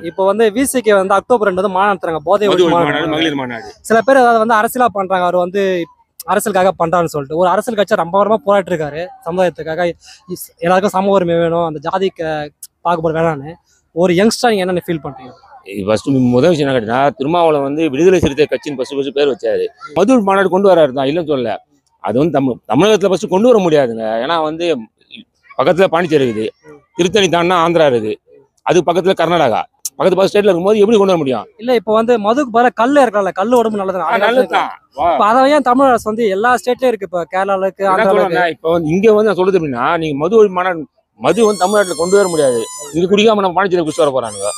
இப்போ வந்து விசிகே வந்து அக்டோபர் 2 வந்து மாநாடு நடத்துறாங்க, போதை ஒழிப்பு மகளிர் மாநாடு. சில பேர் அதை வந்து அரசியலா பண்றாங்க, அவர் வந்து அரசியலுக்காக பண்றாருன்னு சொல்லிட்டு. ஒரு அரசியல் கட்சி ரொம்ப வாரமா போராட்டு இருக்காரு சமுதாயத்துக்காக, எல்லாருக்கும் சம உரிமை வேணும், அந்த ஜாதிக்கு பாகுபாடு வேணான்னு. ஒரு யங்ஸ்டர் நீங்க என்ன ஃபீல் பண்றீங்க? ஃபர்ஸ்ட் முதல் விஷயம் என்ன கேட்டீங்கன்னா, திருமாவளவன் வந்து விடுதலை சிறுத்தை கட்சின்னு ஃபர்ஸ்ட் பேர் வச்சாரு. மது மாநாடு கொண்டு வராரு தான், இல்லைன்னு சொல்லல. அது வந்து தமிழகத்துல ஃபர்ஸ்ட் கொண்டு வர முடியாதுங்க. ஏன்னா வந்து பக்கத்துல பாண்டிச்சேரி இருக்குது, திருத்தணி தாண்டா ஆந்திரா இருக்குது, அது பக்கத்துல கர்நாடகா, பக்கத்து ஸ்டேட்ல இருக்கும்போது எப்படி கொண்டு வர முடியும்? இல்ல இப்போ வந்து மதுக்கு பதிலாக கல் இருக்கல, கல் உடம்பு நல்லதுதான். இப்ப அதை ஏன் தமிழ் அரசு வந்து எல்லா ஸ்டேட்லயும் இருக்கு, இப்ப கேரளால இருக்கு, ஆந்திரால. இப்ப வந்து இங்க வந்து நான் சொல்றது எப்படின்னா, நீங்க மது ஒழிப்பு மாநாடு மது வந்து தமிழ்நாட்டுல கொண்டு வர முடியாது. இது குடிக்காம நம்ம பாண்டிச்சேரி குடிச்சு வர போறானுங்க.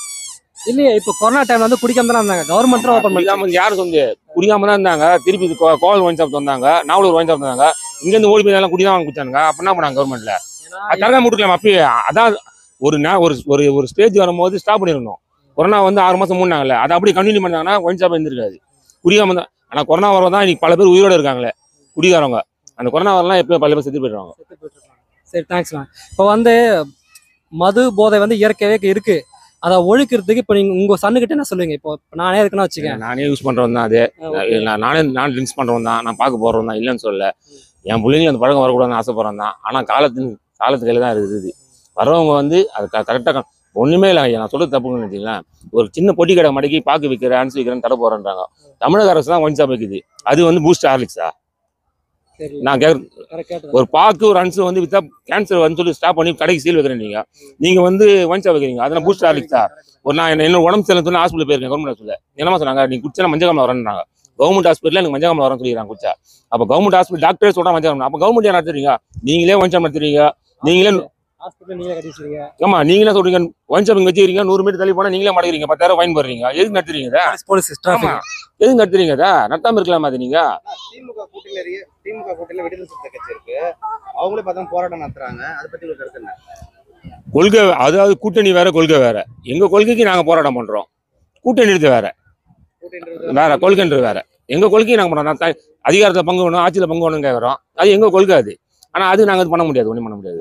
இல்லையே இப்போ கொரோனா டைம்ல வந்து குடிக்காம தானே இருந்தாங்க, கவர்மெண்ட் ஓபன் பண்ணி யாரும் வந்து குடிக்காம தான் இருந்தாங்க. திருப்பி கோவில் ஒயின் ஷாப் வந்தாங்க, நாவலூர் ஒயின் ஷாப் வந்தாங்க, இங்க இருந்து ஓடி போய் எல்லாம் குடிதான் குடிச்சானுங்க. அப்ப என்ன பண்ணாங்க கவர்மெண்ட்ல? கரெக்டா முட்டுக்கலாம் அப்பயே. அதான் ஒரு ஸ்டேஜ் வரும்போது ஸ்டாப் பண்ணிடணும். கொரோனா வந்து 6 மாசம் மூணாங்கல்ல, அதை அப்படி கண்டினியூ பண்ணாங்கன்னா ஒயின் ஷாப் இருந்திருக்காது. குடிக்காம தான். ஆனா கொரோனா வரதான் இன்னைக்கு பல பேர் உயிரோட இருக்காங்களே குடிக்காரவங்க. அந்த கொரோனா வரலாம் எப்பயும் பல பேர் செத்து போயிடுவாங்க. சரி, தேங்க்ஸ்ண்ணா. இப்போ வந்து மது போதை வந்து இயற்கையாவே இருக்கு, அதை ஒழிக்கிறதுக்கு இப்போ நீங்க உங்க சன்னுக்கிட்ட என்ன சொல்லுவீங்க? இப்போ நானே இருக்குன்னா வச்சுக்கேன், நானே யூஸ் பண்றவன் தான். அது நான் ட்ரிங்க்ஸ் பண்றவன் தான், நான் பார்க்க போறவன் தான், இல்லைன்னு சொல்லல. என் பிள்ளைங்க அந்த பழக்கம் வரக்கூடாதுன்னு ஆசைப்படுறேன் தான். ஆனா காலத்து கையில தான் இருக்குது. வரவங்க வந்து அது கரெக்டாக ஒண்ணுமே இல்லை. நான் சொல்றது தப்புன்னு வச்சுங்களேன். ஒரு சின்ன பொட்டி கடை மடக்கி பாக்கு விற்கிறேன், அனுசு விற்கிறேன்னு தடை போறேன்றாங்க. தமிழக அரசு தான் ஒன் ஷாப் வைக்குது. அது வந்து பூஸ்ட் ஹார்லிக்ஸா? நான் ஒரு பாக்கு ஒரு அன்சு வந்து வித்தா கேன்சர் வந்து சொல்லி ஸ்டாப் பண்ணி கடைக்கு சீல் வைக்கிறேன். நீங்க வந்து ஒன் ஷாப் வைக்கிறீங்க, அதெல்லாம் பூஸ்ட் ஹார்லிக்ஸா? ஒரு நான் என்ன உடம்பு சரியில்லை சொல்லி ஹாஸ்பிட்டல் போயிருக்கேன், கவர்மெண்ட் ஹாஸ்பிட்டல். என்னமா சொன்னாங்க, நீங்க குடிச்சா மஞ்சள் காமலை வரேன்றாங்க. கவர்மெண்ட் ஹாஸ்பிட்டல் எனக்கு மஞ்சள் காமலை வரேன்னு சொல்லிடுறாங்க குடிச்சா. அப்ப கவர்மெண்ட் ஹாஸ்பிட்டல் டாக்டரே சொல்றாங்க மஞ்சள் காமலை. அப்ப கவர்மெண்ட் ஏன் நடத்துறீங்க? நீங்களே ஒன் ஷாப் நடத்துறீங்க, நீங்களே ஆமா நீங்களே சொல்றீங்க ஒன் ஷாப்பிங் வச்சுக்கிறீங்க. 100 மீட்டர் தள்ளி போனா நீங்களே மடக்கிறீங்க, 10,000 ஃபைன் போடுறீங்க. எதுக்கு நடத்துறீங்க? எதுக்கு நடத்துறீங்க? நடத்தாம இருக்கலாமா? அது நீங்க திமுக கூட்டணியில விடுதலை சிறுத்தை கட்சி இருக்கு, அவங்களே பார்த்தா போராட்டம் நடத்துறாங்க. அதை பத்தி ஒரு கருத்து என்ன? கொள்கை, அதாவது கூட்டணி வேற கொள்கை வேற. எங்க கொள்கைக்கு நாங்க போராட்டம் பண்றோம், கூட்டணி வேற வேற, கொள்கைன்றது வேற. எங்க கொள்கையை நாங்க பண்றோம். அதிகாரத்துல பங்கு வேணும், ஆட்சியில பங்கு வேணும்னு கேட்கறோம், அது எங்க கொள்கை அது. ஆனா அது நாங்க பண்ண முடியாது, ஒண்ணும் பண்ண முடியாது.